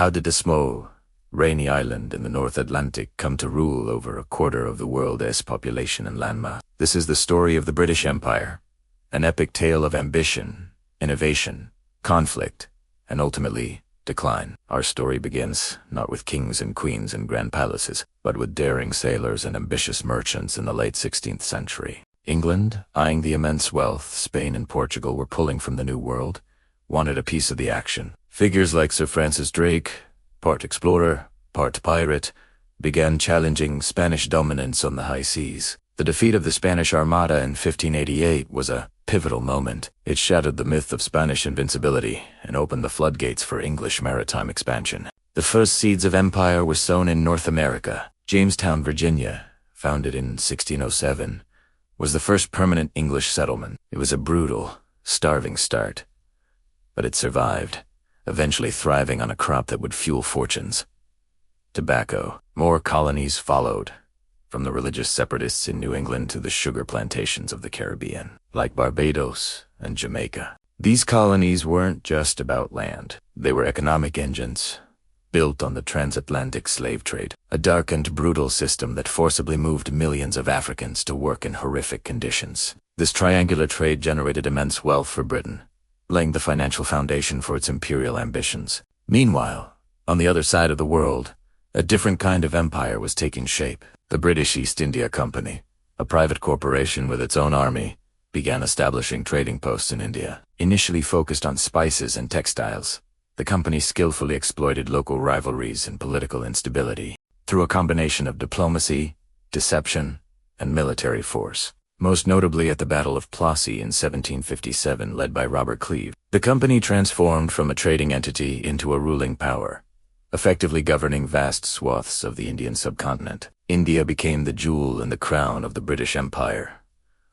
How did a small, rainy island in the North Atlantic come to rule over a quarter of the world's population and landmass? This is the story of the British Empire, an epic tale of ambition, innovation, conflict, and ultimately, decline. Our story begins not with kings and queens and grand palaces, but with daring sailors and ambitious merchants in the late 16th century. England, eyeing the immense wealth Spain and Portugal were pulling from the New World, wanted a piece of the action. Figures like Sir Francis Drake, part explorer, part pirate, began challenging Spanish dominance on the high seas. The defeat of the Spanish Armada in 1588 was a pivotal moment. It shattered the myth of Spanish invincibility and opened the floodgates for English maritime expansion. The first seeds of empire were sown in North America. Jamestown, Virginia, founded in 1607, was the first permanent English settlement. It was a brutal, starving start, but it survived, eventually thriving on a crop that would fuel fortunes. Tobacco. More colonies followed, from the religious separatists in New England to the sugar plantations of the Caribbean, like Barbados and Jamaica. These colonies weren't just about land. They were economic engines, built on the transatlantic slave trade, a dark and brutal system that forcibly moved millions of Africans to work in horrific conditions. This triangular trade generated immense wealth for Britain, laying the financial foundation for its imperial ambitions. Meanwhile, on the other side of the world, a different kind of empire was taking shape. The British East India Company, a private corporation with its own army, began establishing trading posts in India. Initially focused on spices and textiles, the company skillfully exploited local rivalries and political instability through a combination of diplomacy, deception, and military force. Most notably at the Battle of Plassey in 1757, led by Robert Clive. The company transformed from a trading entity into a ruling power, effectively governing vast swaths of the Indian subcontinent. India became the jewel in the crown of the British Empire,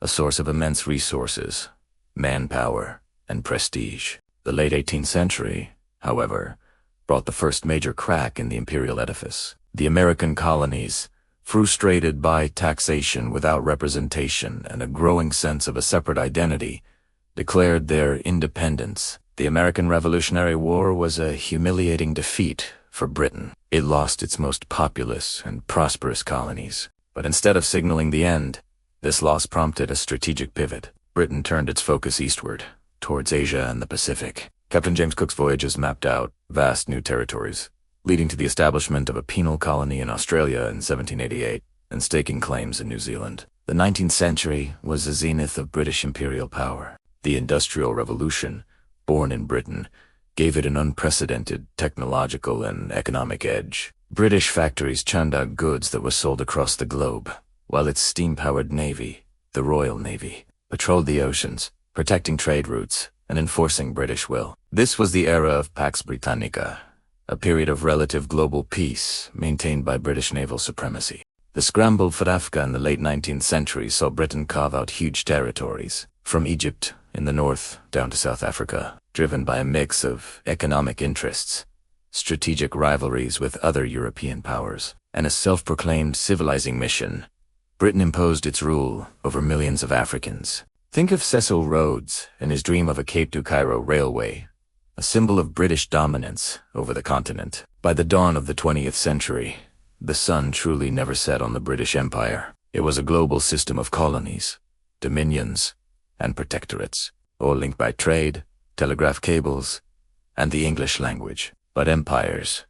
a source of immense resources, manpower, and prestige. The late 18th century, however, brought the first major crack in the imperial edifice. The American colonies, frustrated by taxation without representation and a growing sense of a separate identity, declared their independence. The American Revolutionary War was a humiliating defeat for Britain. It lost its most populous and prosperous colonies. But instead of signaling the end, this loss prompted a strategic pivot. Britain turned its focus eastward, towards Asia and the Pacific. Captain James Cook's voyages mapped out vast new territories, leading to the establishment of a penal colony in Australia in 1788 and staking claims in New Zealand. The 19th century was the zenith of British imperial power. The Industrial Revolution, born in Britain, gave it an unprecedented technological and economic edge. British factories churned out goods that were sold across the globe, while its steam-powered navy, the Royal Navy, patrolled the oceans, protecting trade routes and enforcing British will. This was the era of Pax Britannica, a period of relative global peace maintained by British naval supremacy. The scramble for Africa in the late 19th century saw Britain carve out huge territories, from Egypt in the north down to South Africa, driven by a mix of economic interests, strategic rivalries with other European powers, and a self-proclaimed civilizing mission. Britain imposed its rule over millions of Africans. Think of Cecil Rhodes and his dream of a Cape to Cairo railway, a symbol of British dominance over the continent. By the dawn of the 20th century, the sun truly never set on the British Empire. It was a global system of colonies, dominions, and protectorates, all linked by trade, telegraph cables, and the English language. But empires,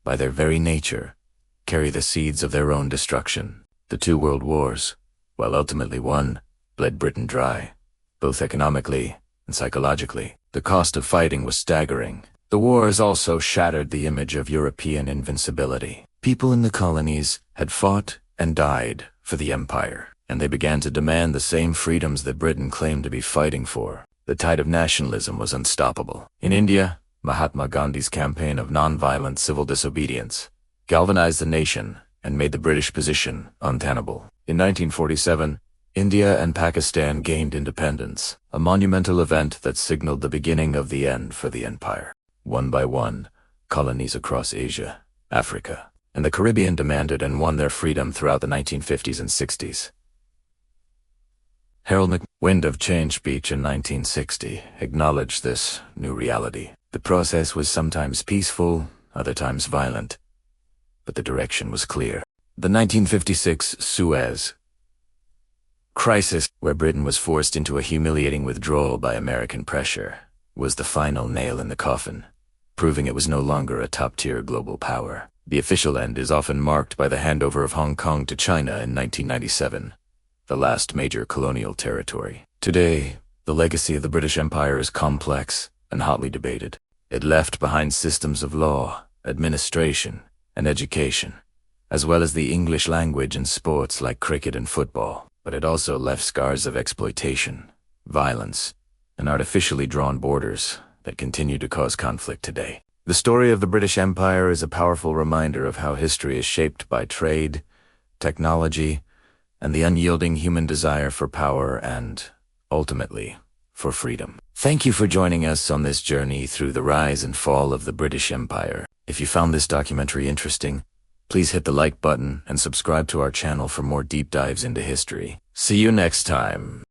by their very nature, carry the seeds of their own destruction. The two world wars, while ultimately won, bled Britain dry, both economically and psychologically. The cost of fighting was staggering. The wars also shattered the image of European invincibility. People in the colonies had fought and died for the empire, and they began to demand the same freedoms that Britain claimed to be fighting for. The tide of nationalism was unstoppable. In India, Mahatma Gandhi's campaign of non-violent civil disobedience galvanized the nation and made the British position untenable. In 1947, India and Pakistan gained independence, a monumental event that signaled the beginning of the end for the empire. One by one, colonies across Asia, Africa, and the Caribbean demanded and won their freedom throughout the 1950s and 60s. Harold McMillan's Wind of Change speech in 1960 acknowledged this new reality. The process was sometimes peaceful, other times violent. But the direction was clear. The 1956 Suez Crisis, where Britain was forced into a humiliating withdrawal by American pressure, was the final nail in the coffin, proving it was no longer a top-tier global power. The official end is often marked by the handover of Hong Kong to China in 1997, the last major colonial territory. Today, the legacy of the British Empire is complex and hotly debated. It left behind systems of law, administration, and education, as well as the English language and sports like cricket and football. But it also left scars of exploitation, violence, and artificially drawn borders that continue to cause conflict today. The story of the British Empire is a powerful reminder of how history is shaped by trade, technology, and the unyielding human desire for power and, ultimately, for freedom. Thank you for joining us on this journey through the rise and fall of the British Empire. If you found this documentary interesting, please hit the like button and subscribe to our channel for more deep dives into history. See you next time.